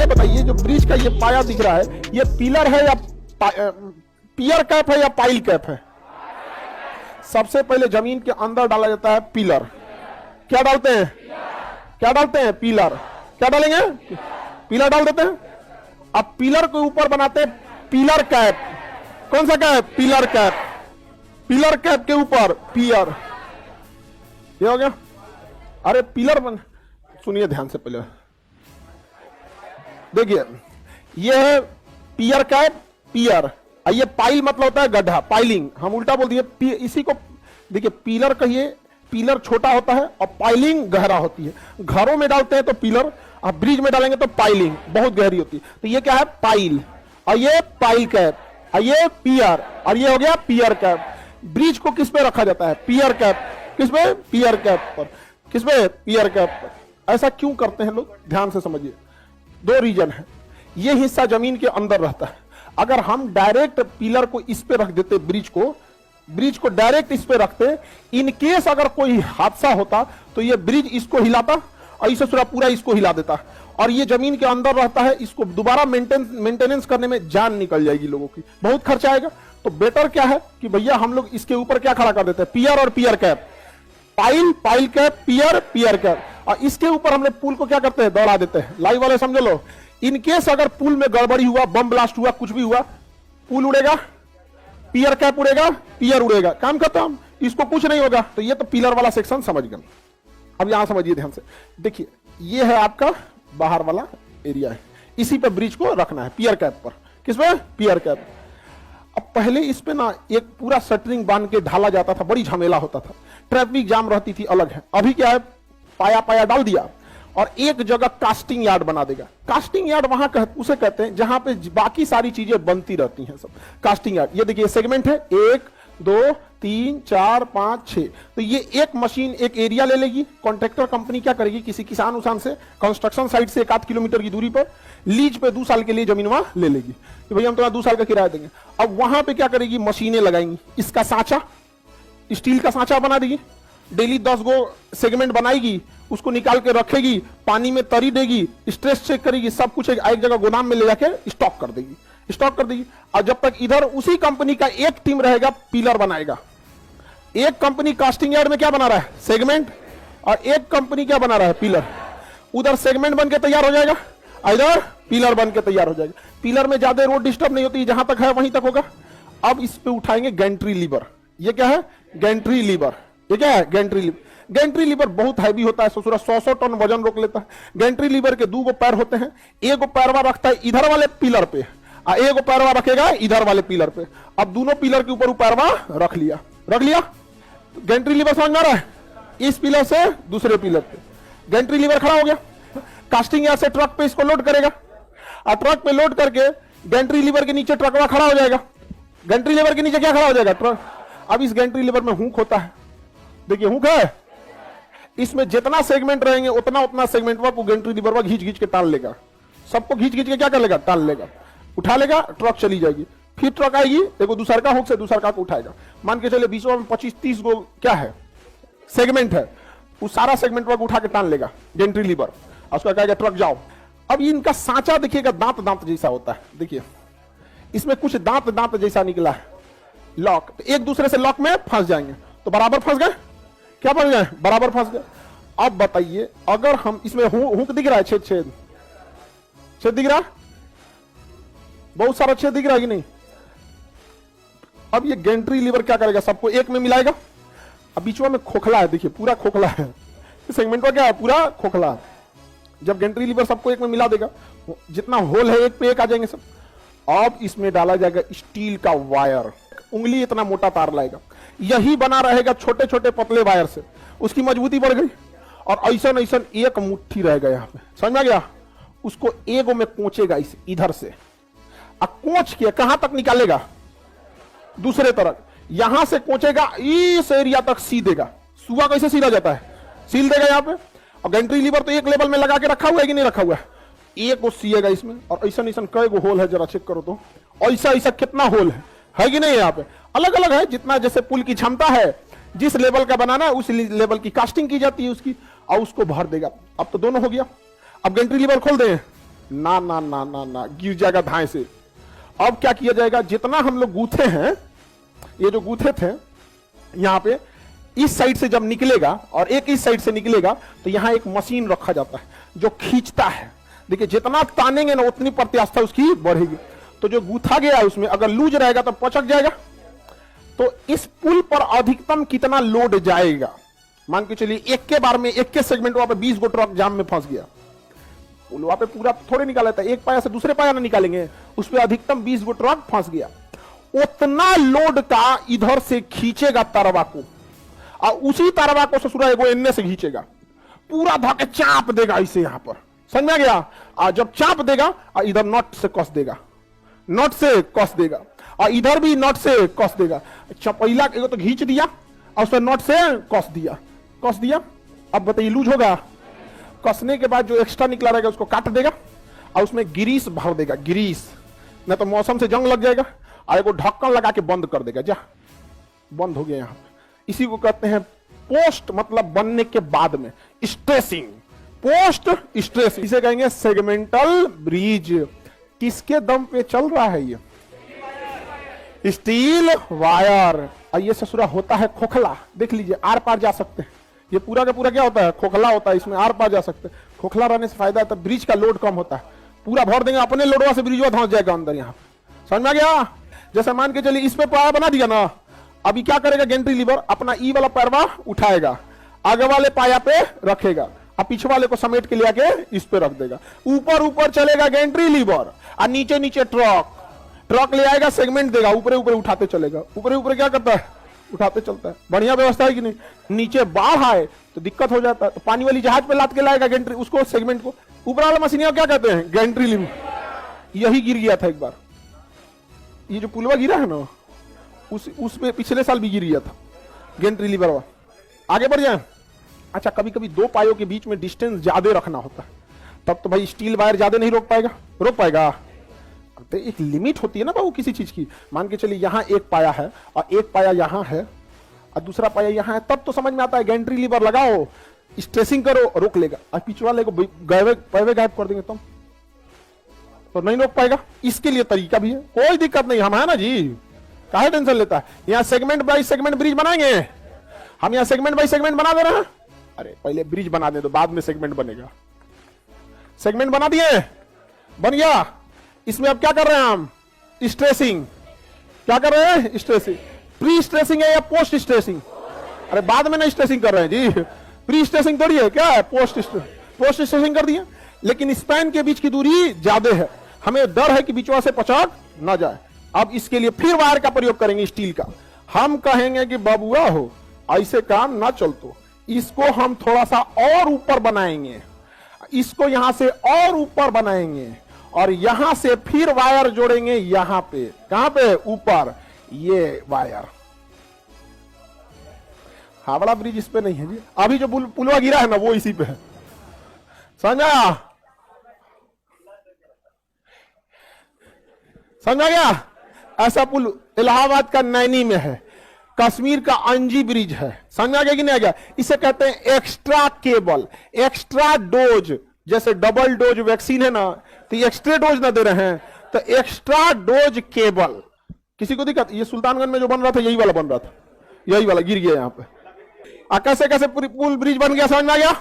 ये बताइए जो ब्रिज का ये पाया दिख रहा है, ये पिलर है या पियर कैप है या पाइल कैप है? सबसे पहले जमीन के अंदर डाला जाता है पिलर। क्या डालते हैं? क्या डालते हैं? पिलर। क्या डालेंगे? पिलर डाल देते हैं। अब पिलर के ऊपर बनाते हैं पिलर कैप। कौन सा cap? Pillar cap. Pillar cap के ऊपर पियर। ये हो गया। अरे पिलर बन, सुनिए ध्यान से पहले देखिए, ये है पियर कैप, पियर। ये पाइल मतलब होता है गड्ढा, पाइलिंग। हम उल्टा बोल दिए। इसी को देखिए, पिलर कहिए, पिलर छोटा होता है और पाइलिंग गहरा होती है। घरों में डालते हैं तो पिलर, और ब्रिज में डालेंगे तो पाइलिंग बहुत गहरी होती है। तो ये क्या है? पाइल। और ये पाइल कैप, और ये पियर, और ये हो गया पियर कैप। ब्रिज को किस पे रखा जाता है? पियर कैप। किस पे? पियर कैप पर। किस पे? पियर कैप पर। ऐसा क्यों करते हैं लोग? ध्यान से समझिए। दो रीजन है। ये हिस्सा जमीन के अंदर रहता है। अगर हम डायरेक्ट पिलर को इस पे रख देते, ब्रिज को डायरेक्ट इस पे रखते, इन केस अगर कोई हादसा होता तो ये ब्रिज इसको हिलाता और इसे पूरा इसको हिला देता, और ये जमीन के अंदर रहता है। इसको दोबारा मेंटेनेंस करने में जान निकल जाएगी लोगों की, बहुत खर्चा आएगा। तो बेटर क्या है कि भैया हम लोग इसके ऊपर क्या खड़ा कर देते हैं? पियर और पियर कैप। पाइल कैप, पियर, पियर कैप। और इसके ऊपर हम लोग पुल को क्या करते हैं? दौड़ा देते हैं। लाइव वाले समझ लो, इनकेस अगर पुल में गड़बड़ी हुआ, बम ब्लास्ट हुआ, कुछ भी हुआ, पुल उड़ेगा, पियर कैप उड़ेगा, पियर उड़ेगा, काम खत्म, इसको कुछ नहीं होगा। तो ये तो पिलर वाला सेक्शन समझ गए। अब यहां समझिए ध्यान से, देखिए ये है आपका बाहर वाला एरिया है, इसी पे ब्रिज को रखना है पियर कैप पर। किस पे? पियर कैप। अब पहले इस पे ना एक पूरा शटरिंग बांध के ढाला जाता था, बड़ी झमेला होता था, ट्रैफिक जाम रहती थी, अलग है। अभी क्या है? पाया डाल दिया और एक जगह कास्टिंग यार्ड बना देगा। कास्टिंग यार्ड वहां उसे कहते हैं जहां पे बाकी सारी चीजें बनती रहती हैं, सब कास्टिंग यार्ड। ये देखिए सेगमेंट है, 1 2 3 4 5 6। तो ये एक मशीन एक एरिया ले लेगी। कॉन्ट्रैक्टर कंपनी क्या करेगी? किसी किसान उसान से, कंस्ट्रक्शन साइट से 1-8 किलोमीटर की दूरी पर लीज पे 2 साल के लिए जमीन वहां ले लेगी कि भैया हम तुम्हारा 2 साल का किराया देंगे। अब वहां पे क्या करेगी? मशीनें लगाएंगी। इसका सांचा, स्टील का सांचा बना देगी। डेली 10 गो सेगमेंट बनाएगी, उसको निकाल के रखेगी, पानी में तरी देगी, स्ट्रेस चेक करेगी, सब कुछ एक जगह गोदाम में ले जाके स्टॉक कर देगी। और जब तक इधर उसी कंपनी का एक टीम रहेगा, पिलर बनाएगा। एक कंपनी कास्टिंग यार्ड में क्या बना रहा है? सेगमेंट। और एक कंपनी क्या बना रहा है? पिलर। उधर सेगमेंट बन के तैयार हो जाएगा, इधर पिलर बन के तैयार हो जाएगा। पिलर में ज्यादा रोड डिस्टर्ब नहीं होती, जहां तक है वहीं तक होगा। अब इस पे उठाएंगे गैंट्री लीवर। ये क्या है? Gantry lever. ये क्या है? Gantry lever. गैंट्री लीवर बहुत हैवी होता है, 100 टन वजन रोक लेता है। गैंट्री लीवर के 2 गो पैर होते हैं, एक गो पैरवा रखता है इधर वाले पिलर पे, और एक गो पैरवा रखेगा इधर वाले पिलर पे। अब दोनों पिलर के ऊपर पैरवा रख लिया। गैंट्री लीवर समझ में आ रहा है? इस पिलर से दूसरे पिलर पे गैंट्री लीवर खड़ा हो गया। कास्टिंग यार्ड से ट्रक पे इसको लोड करेगा, और ट्रक पे लोड करके गैंट्री लीवर के नीचे ट्रकवा खड़ा हो जाएगा। गैंट्री लीवर के नीचे क्या खड़ा हो जाएगा? ट्रक। अब इस गैंट्री लीवर में हुक होता है, देखिए हुक है। इसमें जितना सेगमेंट रहेंगे उतना सेगमेंट को गैंट्री लीवर घींच के टाल लेगा। सबको घींच के क्या कर लेगा? टाल लेगा, उठा लेगा, ट्रक चली जाएगी। फिर ट्रक आएगी, देखो दूसरा का हुक से दूसरा का उठाएगा। मान के चले बीच में 25-30 गो क्या है? सेगमेंट है। उस सारा सेगमेंट को उठा के टाल लेगा गैंट्री लीवर, और उसका कहेगा ट्रक जाओ। अब इनका सांचा देखिएगा, दांत जैसा होता है। देखिए इसमें कुछ दांत जैसा निकला है, लॉक। तो एक दूसरे से लॉक में फंस जाएंगे, तो बराबर फंस गए। क्या फंस गए? बराबर फंस गए। अब बताइए, अगर हम इसमें हुक दिख रहा है, छेद दिख रहा है, बहुत सारा छेद दिख रहा है कि नहीं? अब ये गैंट्री लीवर क्या करेगा? सबको एक में मिलाएगा। अब बीच में खोखला है, देखिए पूरा खोखला है। सेगमेंट का क्या है? पूरा खोखला है। जब गैंट्री लीवर सबको एक में मिला देगा, जितना होल है एक पे एक आ जाएंगे सब। अब इसमें डाला जाएगा स्टील का वायर, उंगली इतना मोटा तार लाएगा, यही बना रहेगा छोटे छोटे पतले वायर से। उसकी मजबूती बढ़ गई, और ऐसा एक मुट्ठी रहेगा यहाँ पे। समझ में आ गया? उसको एगो में कोचेगा इधर से, और कोच के कहां तक निकालेगा? दूसरे तरफ। यहां से कोचेगा, इस एरिया तक सी देगा। सुआ कैसे सीधा जाता है? सील देगा यहाँ पे। और गैंट्री लीवर तो एक लेवल में लगा के रखा हुआ है कि नहीं रखा हुआ है? एक वो सीएगा इसमें। और ऐसा कई गो होल है, जरा चेक करो तो। ऐसा कितना होल है कि नहीं? यहाँ पे अलग अलग है, जितना जैसे पुल की क्षमता है, जिस लेवल का बनाना है उस लेवल की कास्टिंग की जाती है उसकी, और उसको भर देगा। अब तो दोनों हो गया। अब गैंट्री लीवर खोल दें, ना ना ना ना ना, गिर जाएगा धाए से। अब क्या किया जाएगा, जितना हम लोग गूथे हैं, ये जो गूथे थे यहां पे, इस साइड से जब निकलेगा और एक इस साइड से निकलेगा, तो यहां एक मशीन रखा जाता है जो खींचता है। देखिए जितना तानेंगे ना उतनी प्रत्यास्था उसकी बढ़ेगी। तो जो गूथा गया है उसमें अगर लूज रहेगा तो पचक जाएगा। तो इस पुल पर अधिकतम कितना लोड जाएगा, मान के चलिए एक के बार में, एक के सेगमेंट वहां पे 20 गो ट्रक जाम में फंस गया, पुल वहां पे पूरा थोड़े निकाला था, एक पाया से दूसरे पाया ना निकालेंगे, उस पर अधिकतम 20 गो ट्रक फंस गया। उतना लोड का इधर से खींचेगा तरवा को, और उसी तरवा को ससुरा एगो एन्ने से खींचेगा, पूरा धके चाप देगा इसे यहां पर, समझ में आ गया। और जब चाप देगा और इधर नट से कस देगा, नट से कस देगा, और इधर भी नट से कस देगा। चपैला एगो तो खींच दिया और उसमें नट से कस दिया, कस दिया। अब बताइए लूज होगा, कसने के बाद जो एक्स्ट्रा निकला रहेगा उसको काट देगा और उसमें गिरीस भर देगा, गिरीस, नहीं तो मौसम से जंग लग जाएगा, और एगो ढक्कन लगा के बंद कर देगा, जा बंद हो गया यहां पे। इसी को कहते हैं पोस्ट, मतलब बनने के बाद में स्ट्रेसिंग, पोस्ट स्ट्रेसिंग, इसे कहेंगे सेगमेंटल ब्रिज। किसके दम पे चल रहा है ये, स्टील वायर। और ये ससुरा होता है खोखला, देख लीजिए आर पार जा सकते हैं, ये पूरा का पूरा क्या होता है, खोखला होता है, इसमें आर पार जा सकते हैं। खोखला रहने से फायदा है, तब ब्रिज का लोड कम होता है, पूरा भर देंगे अपने लोडवा से ब्रिजवा धंस जाएगा अंदर। यहाँ समझ में आ गया। जैसे मान के चलिए इस पे पाया बना दिया ना, अभी क्या करेगा गेंट्री लीवर, अपना ई वाला पैरवा उठाएगा, आगे वाले पाया पे रखेगा, और पीछे वाले को समेट के ले आके इस पे रख देगा। ऊपर ऊपर चलेगा गेंट्री लीवर, और नीचे नीचे ट्रक, ट्रक ले आएगा, सेगमेंट देगा, ऊपर ऊपर उठाते चलेगा, ऊपर ऊपर क्या करता है, उठाते चलता है। बढ़िया व्यवस्था है कि नहीं। नीचे बाढ़ आए तो दिक्कत हो जाता है, तो पानी वाली जहाज पे लाद के लाएगा गेंट्री, उसको सेगमेंट को। ऊपर वाला मशीनिया क्या कहते हैं, गेंट्री लीवर। यही गिर गया था एक बार, ये जो पुलवा गिरा है ना, उसमें पिछले साल भी गिर गया था गेंट्री लीवर वाला। आगे बढ़ जाए। अच्छा, कभी कभी दो पायों के बीच में डिस्टेंस ज्यादा रखना होता है, तब तो भाई स्टील वायर ज्यादा नहीं रोक पाएगा, रोक पाएगा। तो एक लिमिट होती है ना बाबू किसी चीज की। मान के चलिए यहाँ एक पाया है और एक पाया यहाँ है और दूसरा पाया यहाँ है, तब तो समझ में आता है गेंट्री लीवर लगाओ, स्ट्रेसिंग करो, रोक लेगा। और पीछे वाले को गायब कर देंगे तुम तो नहीं रोक पाएगा। इसके लिए तरीका भी है, कोई दिक्कत नहीं, हम है ना जी, काहे टेंशन लेता है। यहाँ सेगमेंट बाय सेगमेंट ब्रिज बनाएंगे हम, यहाँ सेगमेंट बाय सेगमेंट बना दे रहे हैं। अरे पहले ब्रिज बना दे, तो बाद में सेगमेंट बनेगा। सेगमेंट बना दिए, बन गया। इसमें अब क्या कर रहे हैं हम, स्ट्रेसिंग। क्या कर रहे हैं, स्ट्रेसिंग। प्री स्ट्रेसिंग है या पोस्ट स्ट्रेसिंग? अरे बाद में ना स्ट्रेसिंग कर रहे हैं जी, प्री स्ट्रेसिंग थोड़ी है, क्या है, पोस्ट स्ट्रेसिंग कर दिए। लेकिन स्पैन के बीच की दूरी ज्यादा है, हमें डर है कि बीचवा से पचक ना जाए। अब इसके लिए फिर वायर का प्रयोग करेंगे, स्टील का। हम कहेंगे कि बबुआ हो ऐसे काम ना चलतो, इसको हम थोड़ा सा और ऊपर बनाएंगे, इसको यहां से और ऊपर बनाएंगे, और यहां से फिर वायर जोड़ेंगे यहां पे, कहां पे, ऊपर, ये वायर। हावड़ा ब्रिज इस पे नहीं है जी, अभी जो पुलवा गिरा है ना वो इसी पे है, समझा, समझा गया। ऐसा पुल इलाहाबाद का नैनी में है, कश्मीर का अंजी ब्रिज है, समझ आ गया कि नहीं आ गया। इसे कहते हैं एक्स्ट्रा केबल, एक्स्ट्रा डोज। जैसे डबल डोज वैक्सीन है ना, तो एक्स्ट्रा डोज ना दे रहे हैं, तो एक्स्ट्रा डोज केबल। किसी को दिक्कत, ये सुल्तानगंज में जो बन रहा था यही वाला बन रहा था, यही वाला गिर गया यहाँ पे। कैसे कैसे पूरी पुल ब्रिज बन गया, समझ में आ गया।